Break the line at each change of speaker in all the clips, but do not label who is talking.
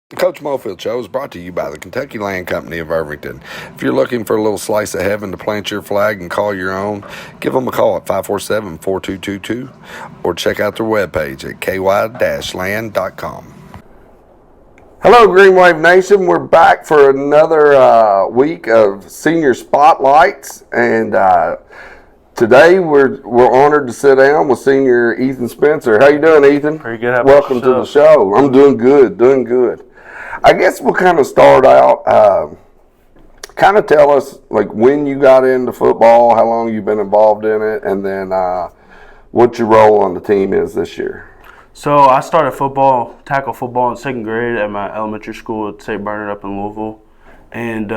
The Coach Mofield Show is brought to you by the Kentucky Land Company of Irvington. If you're looking for a little slice of heaven to plant your flag and call your own, give them a call at 547-4222 or check out their webpage at ky-land.com. Hello, Green Wave Nation. We're back for another week of senior spotlights, and today we're honored to sit down with senior Ethan Spencer. How you doing, Ethan?
Pretty good.
Welcome to the show. I'm doing good. I guess we'll kind of start out, kind of tell us like when you got into football, how long you've been involved in it, and then what your role on the team is this year.
So I started tackle football in second grade at my elementary school at St. Bernard up in Louisville. And,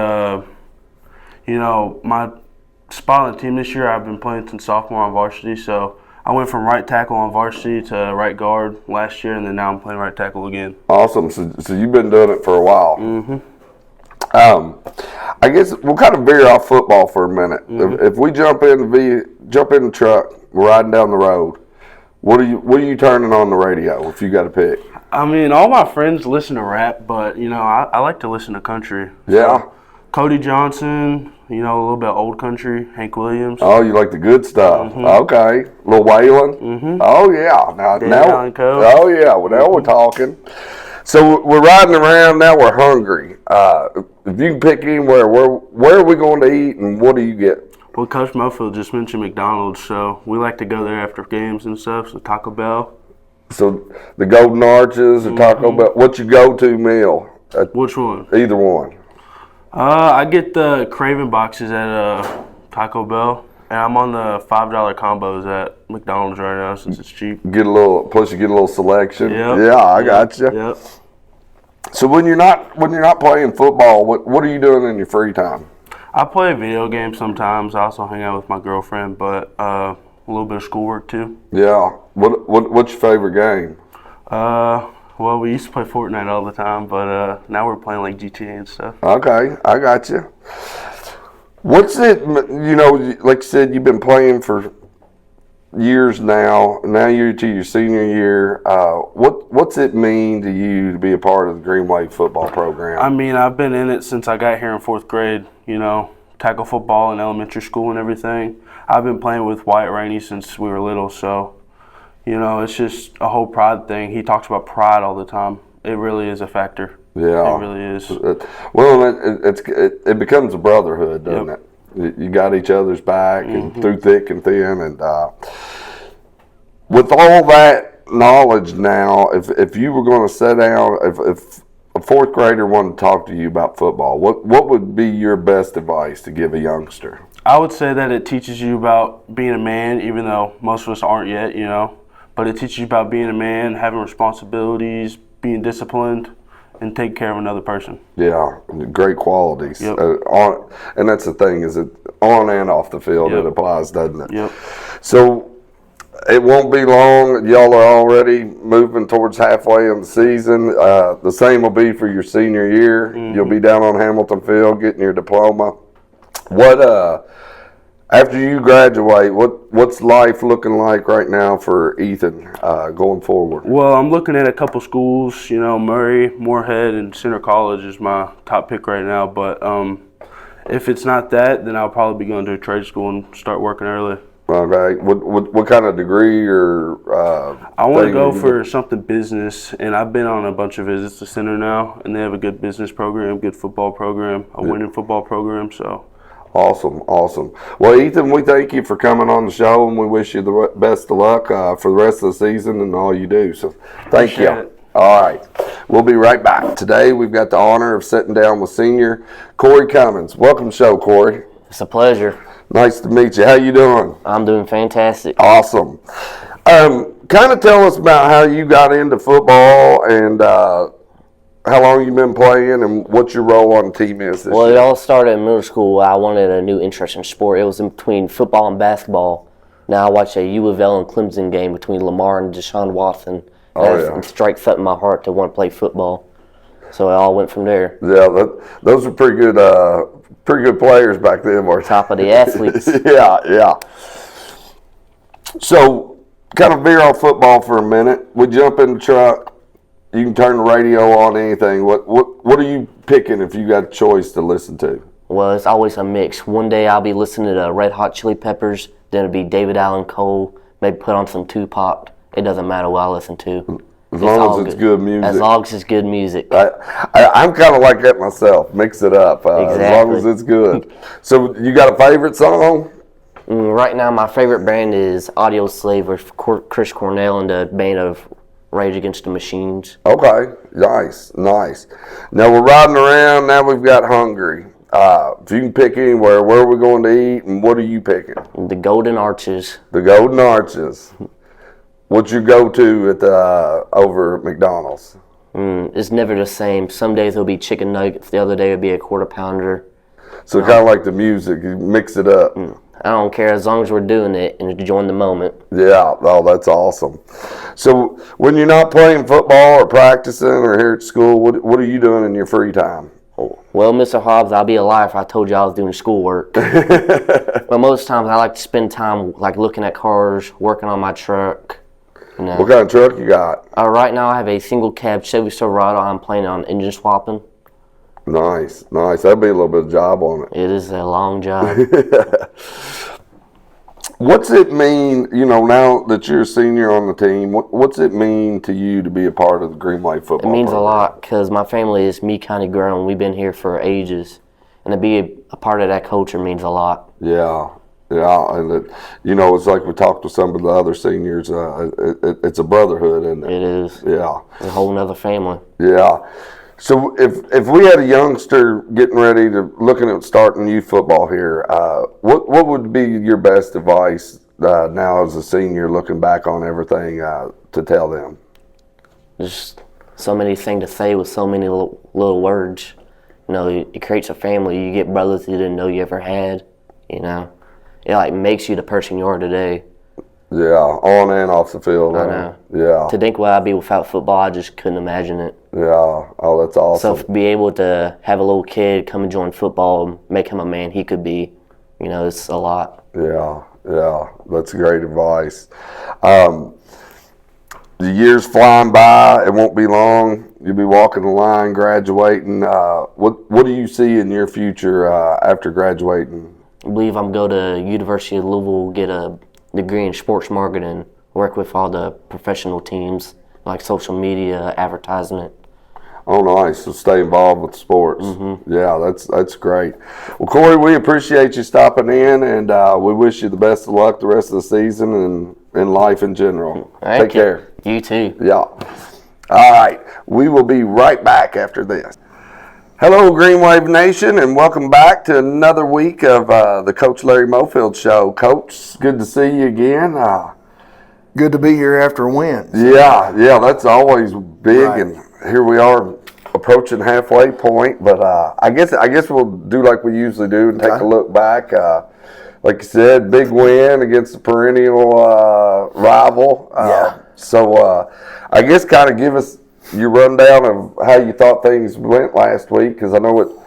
my spot on the team this year, I've been playing since sophomore on varsity. So I went from right tackle on varsity to right guard last year, and then now I'm playing right tackle again.
Awesome. So you've been doing it for a while.
Mm-hmm.
I guess we'll kind of veer off football for a minute.
Mm-hmm.
If we jump in the truck, we're riding down the road. What are you turning on the radio if you got to pick?
I mean, all my friends listen to rap, but I like to listen to country.
Yeah.
So, Cody Johnson, a little bit old country, Hank Williams.
Oh, you like the good stuff.
Mm-hmm.
Okay. Lil Waylon.
Mm-hmm.
Oh, yeah.
Now,
oh, yeah. Well, now we're talking. So we're riding around. Now we're hungry. If you can pick anywhere, where are we going to eat and what do you get?
Well, Coach Mofield just mentioned McDonald's, so we like to go there after games and stuff, so Taco Bell.
So the Golden Arches or Taco Bell. What's your go-to meal?
Which one?
Either one.
I get the Craven boxes at Taco Bell, and I'm on the $5 combos at McDonald's right now since it's cheap.
You get a little selection.
Yep.
Yeah, I got you.
Yep.
So when you're not playing football, what are you doing in your free time?
I play video games sometimes. I also hang out with my girlfriend, but a little bit of schoolwork too.
Yeah. What's your favorite game?
Well, we used to play Fortnite all the time, but now we're playing like GTA and stuff.
Okay, I got you. What's it, like you said, you've been playing for years now. Now you're to your senior year. What's it mean to you to be a part of the Green Wave football program?
I mean, I've been in it since I got here in fourth grade, tackle football in elementary school and everything. I've been playing with Wyatt Rainey since we were little, so it's just a whole pride thing. He talks about pride all the time. It really is a factor.
Yeah.
It really is.
Well, it becomes a brotherhood, doesn't it? You got each other's back and through thick and thin. And with all that knowledge now, if you were going to sit down, if a fourth grader wanted to talk to you about football, what would be your best advice to give a youngster?
I would say that it teaches you about being a man, even though most of us aren't yet, But it teaches you about being a man, having responsibilities, being disciplined, and taking care of another person.
Yeah, great qualities.
Yep.
And that's the thing, is it on and off the field,
Yep.
It applies, doesn't it?
Yep.
So it won't be long. Y'all are already moving towards halfway in the season. The same will be for your senior year. You'll be down on Hamilton Field getting your diploma. After you graduate, what's life looking like right now for Ethan going forward?
Well, I'm looking at a couple schools. Murray, Moorhead, and Center College is my top pick right now. But if it's not that, then I'll probably be going to a trade school and start working early.
Okay. What kind of degree or
I want to go for something business, and I've been on a bunch of visits to Center now, and they have a good business program, good football program, a winning football program. So.
Awesome. Well, Ethan, we thank you for coming on the show, and we wish you the best of luck for the rest of the season and all you do. So thank you. All right. We'll be right back. Today we've got the honor of sitting down with senior Cory Cummings. Welcome to the show, Cory.
It's a pleasure.
Nice to meet you. How you doing?
I'm doing fantastic.
Awesome. Kind of tell us about how you got into football and how long you been playing and what your role on the team is this year.
It all started in middle school. I wanted a new interest in sport. It was in between football and basketball. Now I watch a U of L and Clemson game between Lamar and Deshaun Watson. It strikes something in my heart to want to play football. So it all went from there.
Yeah, those were pretty good players back then, weren't they?
Top of the athletes.
Yeah. So, kind of veer off football for a minute. We jump in the truck. you can turn the radio on, anything. What are you picking if you got a choice to listen to?
Well, it's always a mix. One day I'll be listening to Red Hot Chili Peppers, then it'll be David Allen Cole, maybe put on some Tupac. It doesn't matter what I listen to.
As long as it's good music.
As long as it's good music.
I'm kind of like that myself. Mix it up.
Exactly.
As long as it's good. So you got a favorite song?
Right now, my favorite band is Audio Slave with Chris Cornell and the band of Rage Against the Machines.
Okay. Nice. Now we're riding around. Now we've got hungry. If you can pick anywhere, where are we going to eat, and what are you picking?
The Golden Arches.
The Golden Arches. What's your go-to at over at McDonald's?
It's never the same. Some days it'll be chicken nuggets. The other day it'll be a quarter pounder.
So kind of like the music, you mix it up.
I don't care as long as we're doing it and enjoying the moment.
Yeah, oh, that's awesome. So when you're not playing football or practicing or here at school, what are you doing in your free time?
Well, Mr. Hobbs, I'll be a liar if I told you I was doing schoolwork. But most times I like to spend time like looking at cars, working on my truck. You know.
What kind of truck you got?
Right now I have a single cab Chevy Silverado. I'm planning on engine swapping.
Nice. That'd be a little bit of job on it.
It is a long job.
What's it mean, now that you're a senior on the team, what's it mean to you to be a part of the Greenway football program?
It means a lot because my family is me kind of grown. We've been here for ages. And to be a part of that culture means a lot.
Yeah, and it's like we talked to some of the other seniors. It's a brotherhood, isn't it?
It is.
Yeah,
it's a whole nother family.
Yeah. So if we had a youngster getting ready to looking at starting youth football here, what would be your best advice now as a senior, looking back on everything to tell them?
Just so many things to say with so many little words. It creates a family. You get brothers you didn't know you ever had. It like makes you the person you are today.
Yeah, on and off the field.
I know.
Yeah.
To think what I'd be without football, I just couldn't imagine it.
Yeah. Oh, that's awesome.
So to be able to have a little kid come and join football, make him a man he could be, it's a lot.
Yeah. That's great advice. The year's flying by. It won't be long. You'll be walking the line, graduating. What do you see in your future after graduating?
I believe I'm going to University of Louisville, get a degree in sports marketing, work with all the professional teams, like social media, advertisement.
Oh, nice. So stay involved with sports.
Mm-hmm.
Yeah, that's great. Well, Cory, we appreciate you stopping in, and we wish you the best of luck the rest of the season and in life in general. Take care.
You too.
Yeah. All right. We will be right back after this. Hello, Green Wave Nation, and welcome back to another week of the Coach Larry Mofield Show. Coach, good to see you again.
Good to be here after a win.
Yeah, that's always big, right. And here we are approaching halfway point. But I guess we'll do like we usually do and take a look back. Like you said, big win against the perennial rival. So I guess kind of give us your rundown of how you thought things went last week, because I know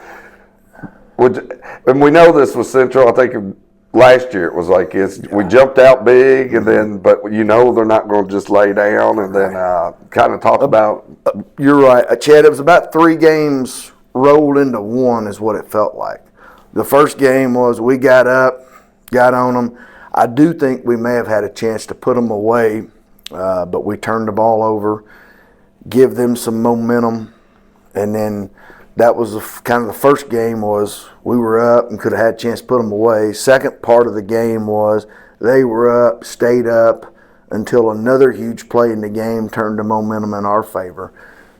and we know this was Central. I think last year it was like this. We jumped out big, and then, but they're not going to just lay down, and then kind of talk about.
You're right, Chad. It was about 3 games rolled into one, is what it felt like. The first game was we got up, got on them. I do think we may have had a chance to put them away, but we turned the ball over, give them some momentum, and then that was kind of the first game was we were up and could have had a chance to put them away. Second part of the game was they were up, stayed up until another huge play in the game turned the momentum in our favor.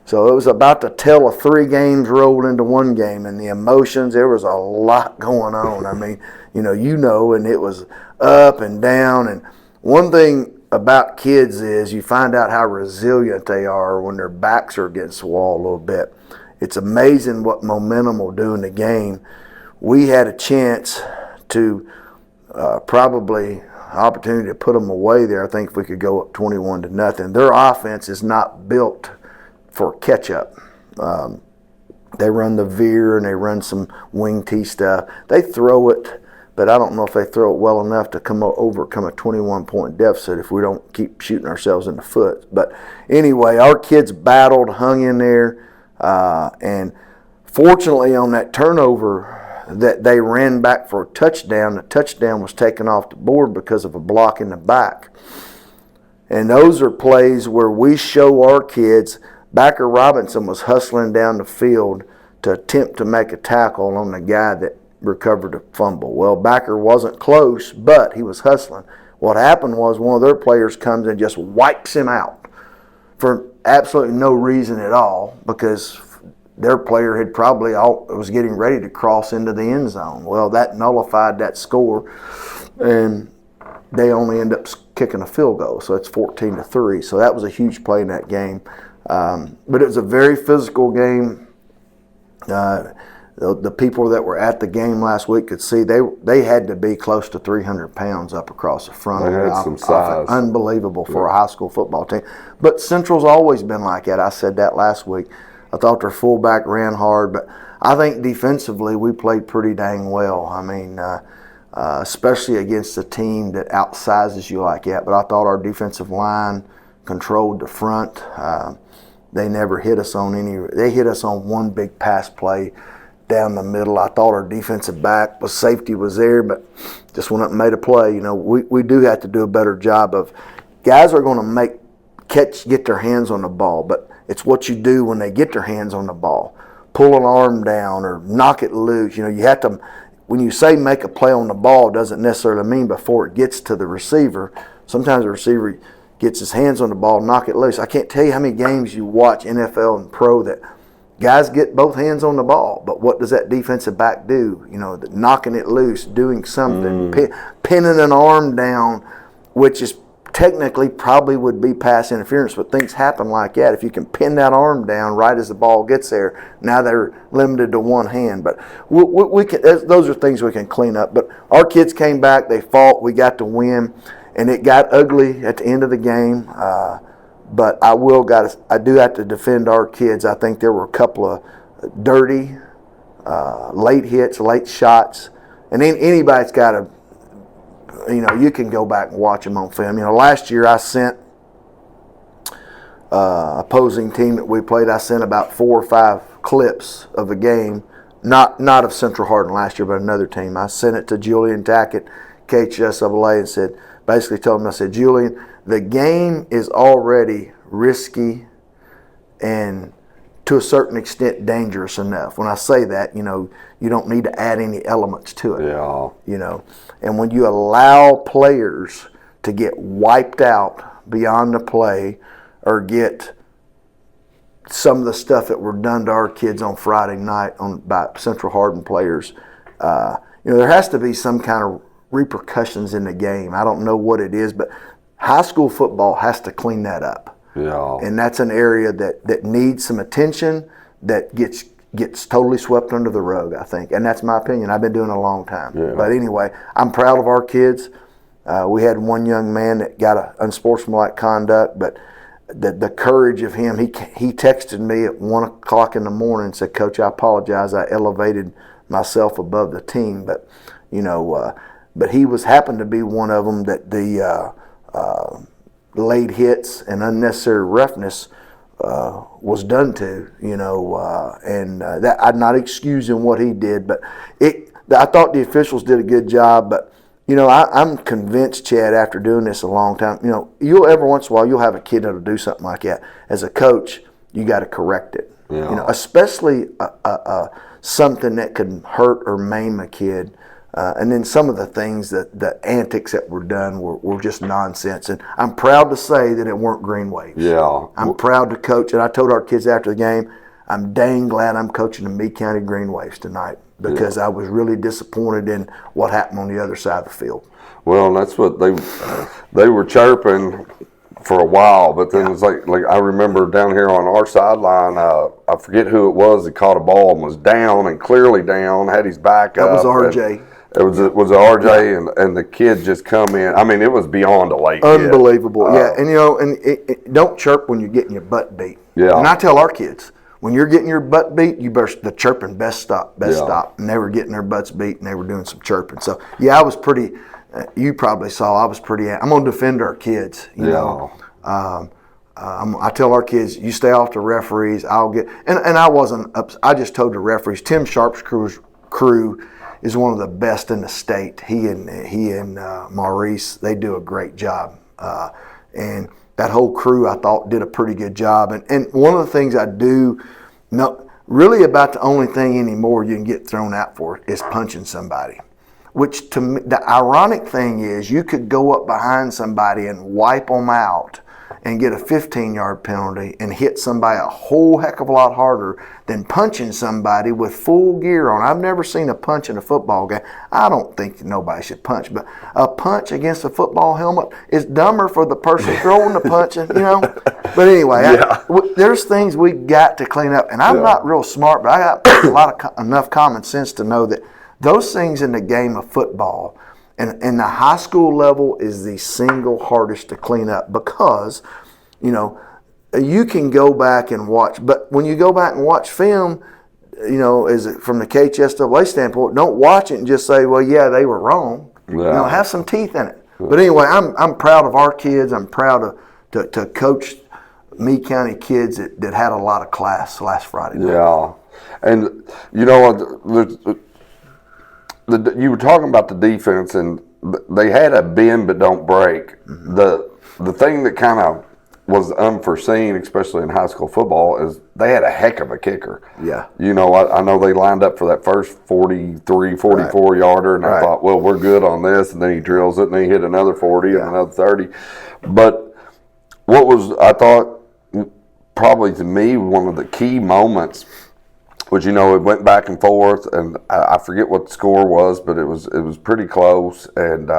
So it was about to tell of 3 games rolled into one game, and the emotions, there was a lot going on. I mean, and it was up and down. And one thing about kids is you find out how resilient they are when their backs are against the wall a little bit. It's amazing what momentum will do in the game. We had a chance to probably opportunity to put them away there. I think if we could go up 21-0. Their offense is not built for catch-up. They run the veer and they run some wing tee stuff. They throw it, but I don't know if they throw it well enough to overcome a 21-point deficit if we don't keep shooting ourselves in the foot. But anyway, our kids battled, hung in there, and fortunately on that turnover that they ran back for a touchdown, the touchdown was taken off the board because of a block in the back. And those are plays where we show our kids. Backer Robinson was hustling down the field to attempt to make a tackle on the guy that recovered a fumble. Well, Backer wasn't close, but he was hustling. What happened was one of their players comes and just wipes him out for absolutely no reason at all, because their player had probably was getting ready to cross into the end zone. Well, that nullified that score, and they only end up kicking a field goal, so it's 14-3. So that was a huge play in that game. But it was a very physical game. The people that were at the game last week could see they had to be close to 300 pounds up across the front.
They had some size.
Unbelievable for a high school football team. But Central's always been like that. I said that last week. I thought their fullback ran hard, but I think defensively we played pretty dang well. I mean, especially against a team that outsizes you like that. But I thought our defensive line controlled the front. They never hit us on any. They hit us on one big pass play down the middle. I thought our defensive back safety was there, but just went up and made a play. You know, we do have to do a better job of guys are going to get their hands on the ball, but it's what you do when they get their hands on the ball. Pull an arm down or knock it loose. You know, you have to. When you say make a play on the ball, doesn't necessarily mean before it gets to the receiver. Sometimes the receiver gets his hands on the ball, knock it loose. I can't tell you how many games you watch NFL and pro that guys get both hands on the ball, but what does that defensive back do? You know, knocking it loose, doing something, pinning an arm down, which is technically probably would be pass interference, but things happen like that. If you can pin that arm down right as the ball gets there, now they're limited to one hand. But we can, those are things we can clean up. But our kids came back, they fought, we got to win, and it got ugly at the end of the game. But I do have to defend our kids. I think there were a couple of dirty, late hits, late shots, and then anybody's got to. You know, you can go back and watch them on film. You know, last year I sent opposing team that we played. I sent about 4 or 5 clips of a game, not of Central Hardin last year, but another team. I sent it to Julian Tackett, KHSAA, and said, basically told him, I said, Julian, the game is already risky and to a certain extent dangerous enough. When I say that, you know, you don't need to add any elements to it.
Yeah.
You know, and when you allow players to get wiped out beyond the play or get some of the stuff that were done to our kids on Friday night by Central Hardin players, you know, there has to be some kind of repercussions in the game. I don't know what it is, but high school football has to clean that up.
Yeah.
And that's an area that needs some attention, that gets totally swept under the rug, I think. And that's my opinion. I've been doing it a long time.
Yeah.
But anyway, I'm proud of our kids. We had one young man that got an unsportsmanlike conduct, but the courage of him, he texted me at 1 o'clock in the morning and said, Coach, I apologize. I elevated myself above the team. But, you know, but he happened to be one of them that the late hits and unnecessary roughness was done to, you know, and that I'm not excusing what he did, but I thought the officials did a good job. But you know, I'm convinced, Chad, after doing this a long time, you know, every once in a while you'll have a kid that'll do something like that. As a coach, you got to correct it.
Yeah.
You know, especially something that could hurt or maim a kid. And then some of the things the antics that were done were just nonsense. And I'm proud to say that it weren't green waves.
Yeah.
I'm proud to coach, and I told our kids after the game, I'm dang glad I'm coaching the Meade County Green Waves tonight, because I was really disappointed in what happened on the other side of the field.
Well, and that's what they were chirping for a while, but then it's like I remember down here on our sideline, I forget who it was that caught a ball and was down and clearly down, had his back up.
That was RJ.
It was RJ, and the kid just come in. I mean, it was beyond a late
Unbelievable, yeah. And you know, and don't chirp when you're getting your butt beat.
Yeah.
And I tell our kids, when you're getting your butt beat, the chirping best stop. And they were getting their butts beat, and they were doing some chirping. So yeah, I was pretty. You probably saw I was pretty. I'm gonna defend our kids. You know. I tell our kids, you stay off the referees. I'll get. And I wasn't. I just told the referees. Tim Sharp's crew is one of the best in the state. He and Maurice, they do a great job. And that whole crew, I thought, did a pretty good job. And one of the things I do, really about the only thing anymore you can get thrown out for is punching somebody. Which to me, the ironic thing is you could go up behind somebody and wipe them out and get a 15-yard penalty and hit somebody a whole heck of a lot harder than punching somebody with full gear on. I've never seen a punch in a football game. I don't think nobody should punch, but a punch against a football helmet is dumber for the person throwing the punch, you know. But anyway, there's things we got to clean up, and I'm not real smart, but I got enough common sense to know that those things in the game of football and the high school level is the single hardest to clean up because, you know, you can go back and watch. But when you go back and watch film, you know, from the KHSAA standpoint, don't watch it and just say, well, yeah, they were wrong. Yeah. You know, have some teeth in it. But anyway, I'm proud of our kids. I'm proud to coach Meade County kids that had a lot of class last Friday night. Yeah.
And, you know, you were talking about the defense, and they had a bend but don't break. Mm-hmm. The thing that kind of was unforeseen, especially in high school football, is they had a heck of a kicker. Yeah. You know, I know they lined up for that first 43, 44-yarder, and I thought, well, we're good on this, and then he drills it, and then he hit another 40 and another 30. But what was, I thought, probably to me, one of the key moments was, you know, it went back and forth, and I forget what the score was, but it was pretty close, and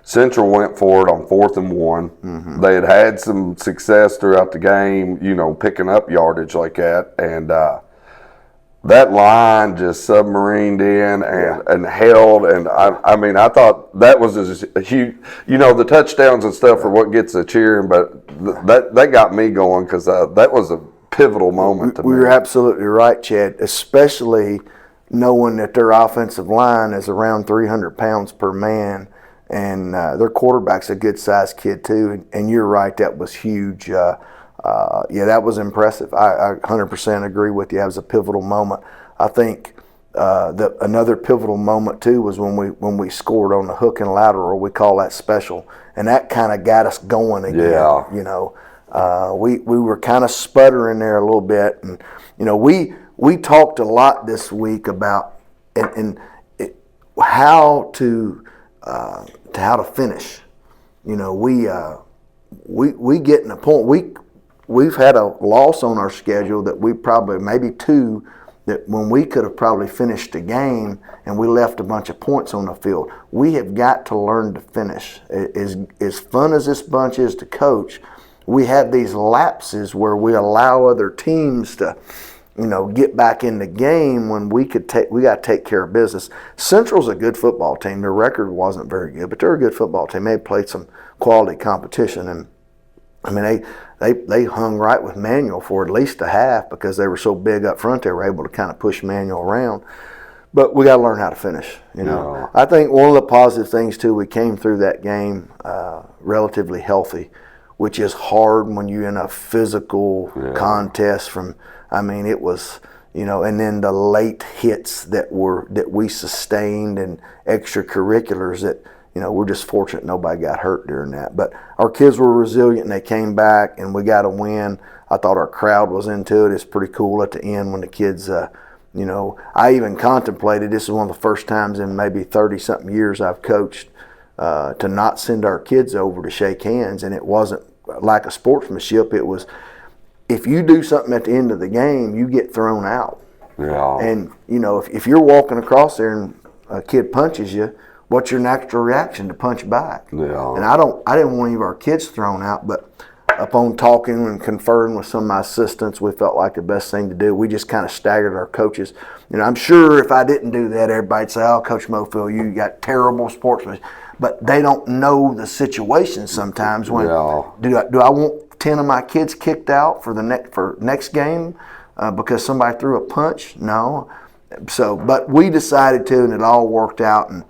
Central went for it on 4th and 1. Mm-hmm. They had some success throughout the game, you know, picking up yardage like that, and that line just submarined in and held, and I mean, I thought that was a huge, you know, the touchdowns and stuff are what gets the cheering, but that got me going because that was a pivotal moment to me.
You're absolutely right, Chad, especially knowing that their offensive line is around 300 pounds per man, and their quarterback's a good-sized kid too, and you're right, that was huge. That was impressive. I 100% agree with you. That was a pivotal moment. I think another pivotal moment too was when we scored on the hook and lateral. We call that special, and that kind of got us going again. Yeah. You know, we were kind of sputtering there a little bit, and you know, we talked a lot this week about how to finish. You know, we get in a point. We've had a loss on our schedule that we probably, maybe two, that when we could have probably finished the game and we left a bunch of points on the field. We have got to learn to finish. As fun as this bunch is to coach, we have these lapses where we allow other teams to, you know, get back in the game when we got to take care of business. Central's a good football team. Their record wasn't very good, but they're a good football team. They played some quality competition, and I mean, they hung right with Manual for at least a half because they were so big up front. They were able to kind of push Manual around. But we got to learn how to finish. You know, yeah. I think one of the positive things too, we came through that game relatively healthy, which is hard when you're in a physical contest. It was, you know, and then the late hits that we sustained and extracurriculars that. You know, we're just fortunate nobody got hurt during that. But our kids were resilient, and they came back, and we got a win. I thought our crowd was into it. It's pretty cool at the end when the kids, you know, I even contemplated, this is one of the first times in maybe 30-something years I've coached, to not send our kids over to shake hands. And it wasn't lack of sportsmanship. It was, if you do something at the end of the game, you get thrown out. Yeah. And, you know, if you're walking across there and a kid punches you, what's your natural reaction? To punch back? Yeah. And I didn't want any of our kids thrown out, but upon talking and conferring with some of my assistants, we felt like the best thing to do. We just kind of staggered our coaches. You know, I'm sure if I didn't do that, everybody'd say, "Oh, Coach Mofield, you got terrible sportsmanship." But they don't know the situation sometimes. When do I want 10 of my kids kicked out for next game? because somebody threw a punch. No. So, but we decided to, and it all worked out. And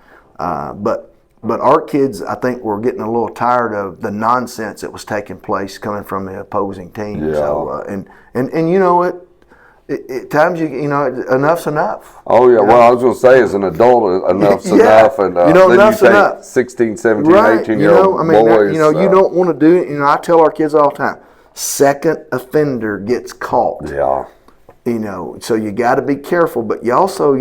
but our kids, I think, were getting a little tired of the nonsense that was taking place coming from the opposing team.
Yeah.
So, and you know, at times enough's enough.
Oh, yeah. Well, I was going to say, as an adult, enough's
Yeah.
enough. And
then
enough's
you take
enough. 16, 17,
Right.
18-year-old boys.
You don't want to do it. I tell our kids all the time, second offender gets caught.
Yeah.
So you got to be careful. But you also,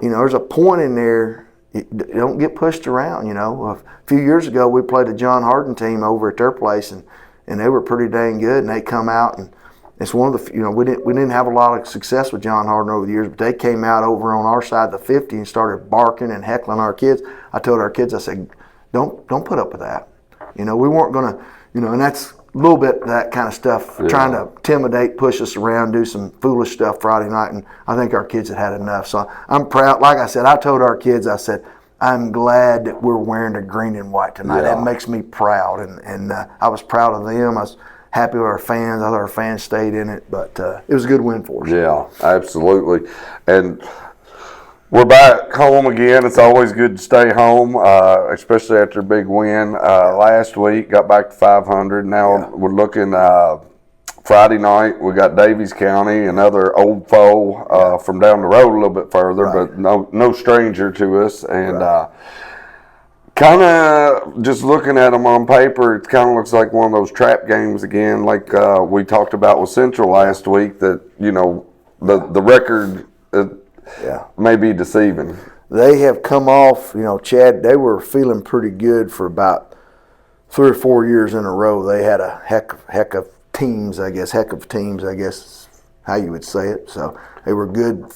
there's a point in there. You don't get pushed around. A few years ago, we played a John Hardin team over at their place, and they were pretty dang good. And they come out, and it's one of the we didn't have a lot of success with John Hardin over the years, but they came out over on our side of the 50 and started barking and heckling our kids. I told our kids, I said, don't put up with that. We weren't gonna, and that's a little bit that kind of stuff, trying to intimidate, push us around, do some foolish stuff Friday night, and I think our kids had enough. So I'm proud. Like I said, I told our kids, I said, I'm glad that we're wearing the green and white tonight.
Yeah.
That makes me proud, and I was proud of them. I was happy with our fans. I thought our fans stayed in it, but it was a good win for us.
Yeah, absolutely. And we're back home again. It's always good to stay home, especially after a big win. Last week, got back to 500. Now we're looking Friday night. We got Daviess County, another old foe from down the road a little bit further, but no stranger to us. And kind of just looking at them on paper, it kind of looks like one of those trap games again, like we talked about with Central last week. That the record. May be deceiving.
They have come off, Chad, they were feeling pretty good for about 3 or 4 years in a row. They had a heck of teams, I guess, how you would say it. So they were good.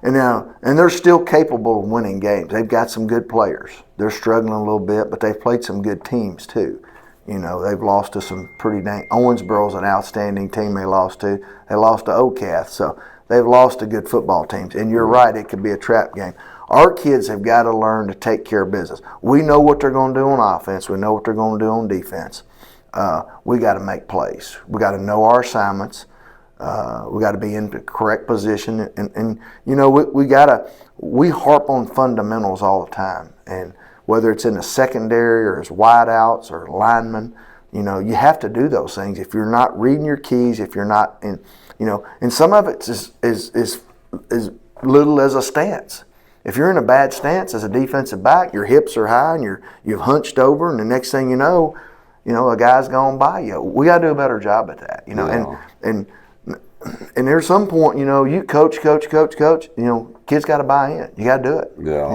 And they're still capable of winning games. They've got some good players. They're struggling a little bit, but they've played some good teams too. They've lost to some pretty dang. Owensboro's an outstanding team they lost to. They lost to Ocath. So they've lost to good football teams. And you're right, it could be a trap game. Our kids have got to learn to take care of business. We know what they're going to do on offense. We know what they're going to do on defense. We got to make plays. We got to know our assignments. We got to be in the correct position. And we harp on fundamentals all the time. And whether it's in the secondary or as wideouts or linemen, you have to do those things. If you're not reading your keys, if you're not in, and some of it's as little as a stance. If you're in a bad stance as a defensive back, your hips are high and you've hunched over, and the next thing you know, a guy's gone by you. We got to do a better job at that, and there's some point, you coach, kids got to buy in. You got to do it.
Yeah.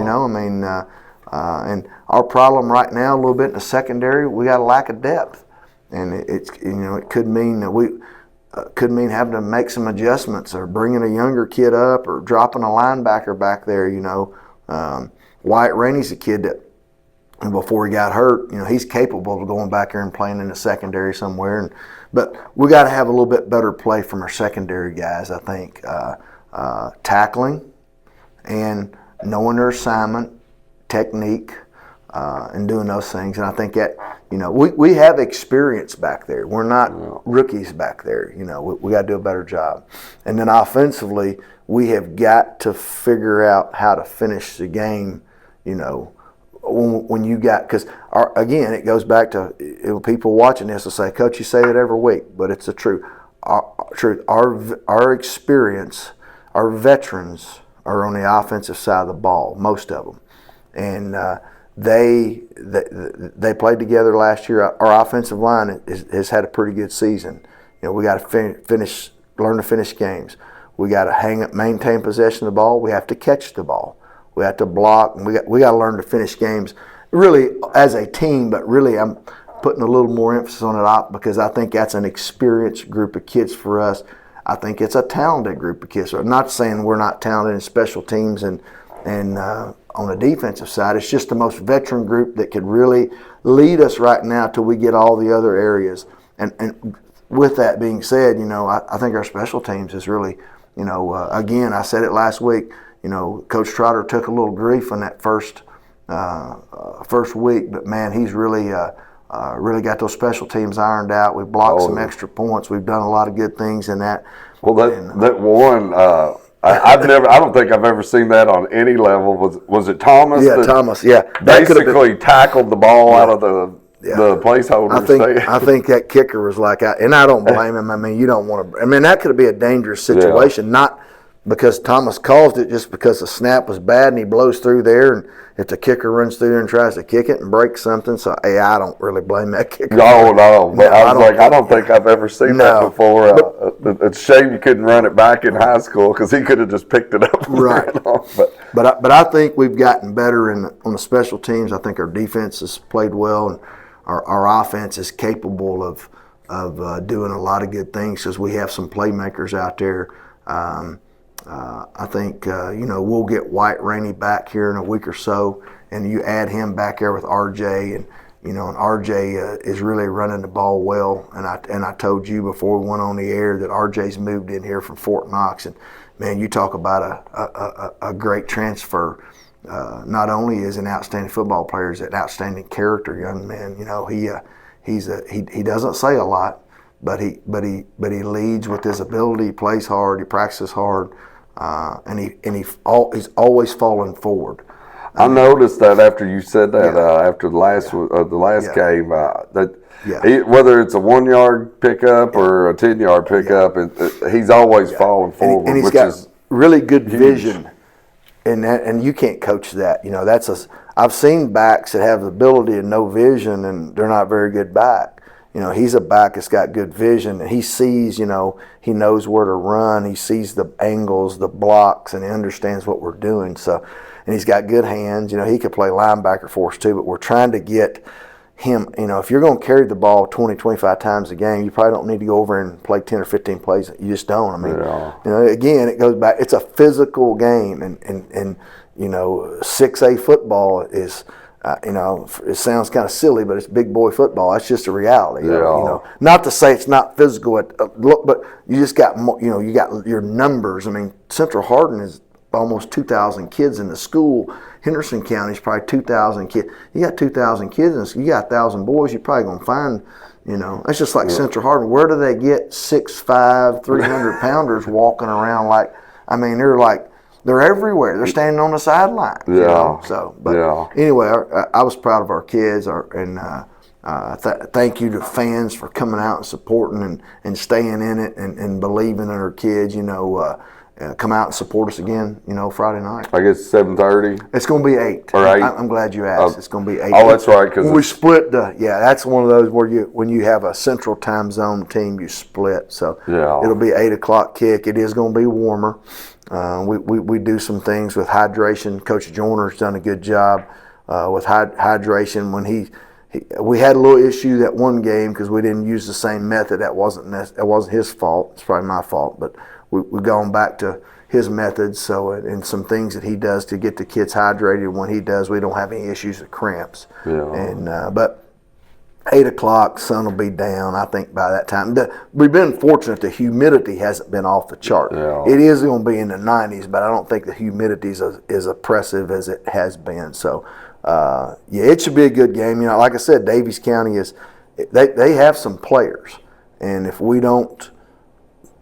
And our problem right now, a little bit in the secondary, we got a lack of depth, and it could mean that could mean having to make some adjustments or bringing a younger kid up or dropping a linebacker back there. Wyatt Rainey's a kid that, before he got hurt, he's capable of going back there and playing in the secondary somewhere. But we got to have a little bit better play from our secondary guys, I think. Tackling and knowing their assignment, technique, and doing those things. And I think that, we have experience back there. We're not rookies back there. We got to do a better job. And then offensively, we have got to figure out how to finish the game, when you got, because again, it goes back to people watching this will say, Coach, you say that every week, but it's the truth. Our experience, our veterans are on the offensive side of the ball, most of them, and they played together last year. Our offensive line has had a pretty good season. We got to learn to finish games. We got to maintain possession of the ball. We have to catch the ball. We have to block, and we got to learn to finish games really as a team. But really, I'm putting a little more emphasis on it because I think that's an experienced group of kids for us. I think it's a talented group of kids. So I'm not saying we're not talented in special teams and on the defensive side. It's just the most veteran group that could really lead us right now till we get all the other areas. And with that being said, I think our special teams is really, again, I said it last week. Coach Trotter took a little grief on that first week, but man, he's really got those special teams ironed out. We've blocked some extra points. We've done a lot of good things in that.
Well, that one, I don't think I've ever seen that on any level. Was it Thomas?
Yeah, Thomas. Yeah, that
basically tackled the ball out of the placeholder.
I think that kicker was like, and I don't blame him. I mean, you don't want to. I mean, that could be a dangerous situation, not because Thomas caused it, just because the snap was bad and he blows through there, and if the kicker runs through there and tries to kick it and breaks something, so I don't really blame that kicker.
No, but I don't think I've ever seen that before. It's a shame you couldn't run it back in high school because he could have just picked it up.
Right. But I think we've gotten better on the special teams. I think our defense has played well, and our offense is capable of doing a lot of good things because we have some playmakers out there. I think we'll get White Rainey back here in a week or so, and you add him back there with RJ, and RJ is really running the ball well. And I told you before we went on the air that RJ's moved in here from Fort Knox, and man, you talk about a great transfer. Not only is an outstanding football player, he's an outstanding character young man. He doesn't say a lot, but he leads with his ability. He plays hard. He practices hard, and he's always falling forward.
I noticed that after you said that after the last game that whether it's a 1 yard pickup or a 10-yard pickup, he's always falling forward,
and he's got really good vision. And you can't coach that. I've seen backs that have the ability and no vision, and they're not very good back. He's a back that's got good vision, and he sees, he knows where to run. He sees the angles, the blocks, and he understands what we're doing. So, and he's got good hands. He could play linebacker for us too, but we're trying to get him, if you're going to carry the ball 20, 25 times a game, you probably don't need to go over and play 10 or 15 plays. You just don't. I mean, again, it goes back. It's a physical game, and 6A football is, it sounds kind of silly, but it's big boy football. That's just a reality. Not to say it's not physical, but you just got more, you got your numbers. I mean, Central Hardin is almost 2,000 kids in the school. Henderson County is probably 2,000 kids. You got 2,000 kids, and you got 1,000 boys. You're probably going to find, that's just like Central Hardin. Where do they get 6'5", 300-pounders walking around they're everywhere. They're standing on the sideline. Anyway, I was proud of our kids, thank you to fans for coming out and supporting and staying in it and believing in our kids. Come out and support us again, Friday night.
I guess 7:30.
It's going to be 8.
Or 8.
I'm glad you asked. It's going to be 8.
Oh, that's right. Because
we split that's one of those where when you have a central time zone team, you split. So it'll be 8 o'clock kick. It is going to be warmer. We do some things with hydration. Coach Joyner's done a good job with hydration. When we had a little issue that one game because we didn't use the same method. That wasn't his fault. It's probably my fault, but we've gone back to his methods. So and some things that he does to get the kids hydrated. When he does, we don't have any issues with cramps. But 8 o'clock, sun will be down, I think, by that time. We've been fortunate the humidity hasn't been off the chart. It is going to be in the 90s, but I don't think the humidity is as oppressive as it has been. So, it should be a good game. Like I said, Daviess County they have some players. And if we don't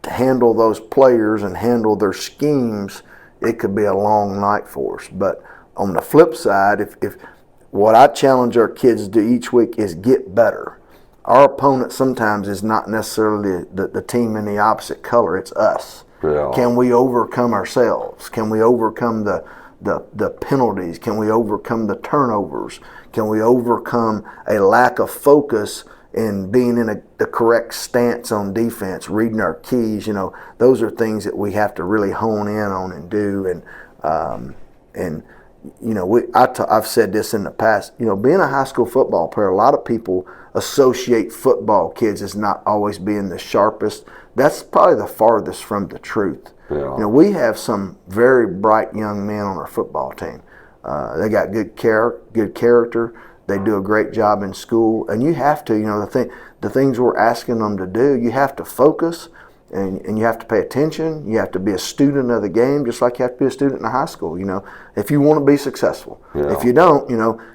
handle those players and handle their schemes, it could be a long night for us. But on the flip side, if what I challenge our kids to do each week is get better. Our opponent sometimes is not necessarily the team in the opposite color. It's us. Can we overcome ourselves? Can we overcome the penalties? Can we overcome the turnovers? Can we overcome a lack of focus in being in the correct stance on defense, reading our keys? Those are things that we have to really hone in on and do. I've said this in the past. Being a high school football player, a lot of people associate football kids as not always being the sharpest. That's probably the farthest from the truth. We have some very bright young men on our football team. They got good character. They do a great job in school, and you have to. The things we're asking them to do, you have to focus. And you have to pay attention. You have to be a student of the game, just like you have to be a student in high school, if you want to be successful. If you don't,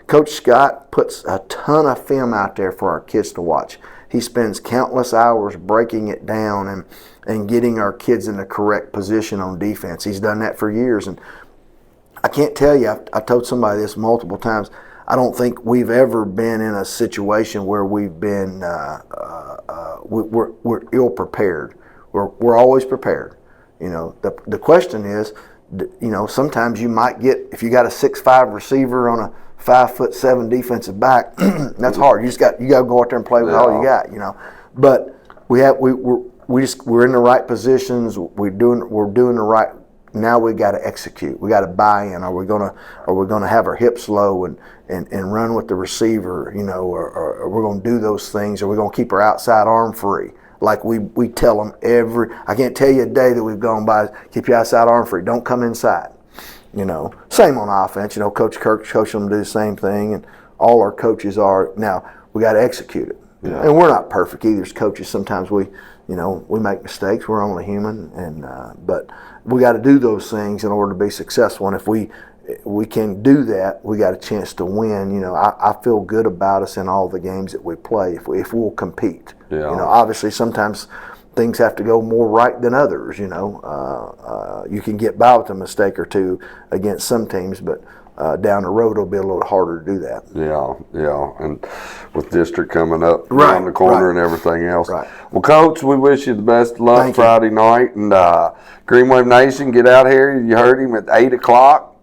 Coach Scott puts a ton of film out there for our kids to watch. He spends countless hours breaking it down and getting our kids in the correct position on defense. He's done that for years, and I can't tell you, I told somebody this multiple times, I don't think we've ever been in a situation where we've been we're ill prepared. We're always prepared. You know, the question is, you know, sometimes you might get, if you got a 6'5" receiver on a 5'7" defensive back, that's hard. You got to go out there and play with all you got. You know, but we're in the right positions. We're doing the right. Now we got to execute. We got to buy in. Are we gonna have our hips low and run with the receiver? You know, or we're gonna do those things? Are we gonna keep our outside arm free? Like we tell them I can't tell you a day that we've gone by, keep your outside arm free. Don't come inside. You know, same on offense. You know, Coach Kirk's coaching them to do the same thing, and all our coaches are. Now we got to execute it. Yeah. And we're not perfect either as coaches. Sometimes we make mistakes. We're only human, but we got to do those things in order to be successful. And if we can do that, we got a chance to win. You know, I feel good about us in all the games that we play if we'll compete. Yeah. You know, obviously sometimes things have to go more right than others. You know, you can get by with a mistake or two against some teams, but down the road it'll be a little harder to do that.
Yeah, and with district coming up around the corner and everything else.
Right.
Well, Coach, we wish you the best of luck Friday night, and Green Wave Nation, get out here. You heard him at 8 o'clock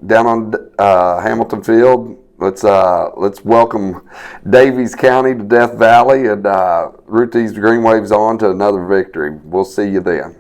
down on Hamilton Field. Let's welcome Daviess County to Death Valley and root these Green Waves on to another victory. We'll see you then.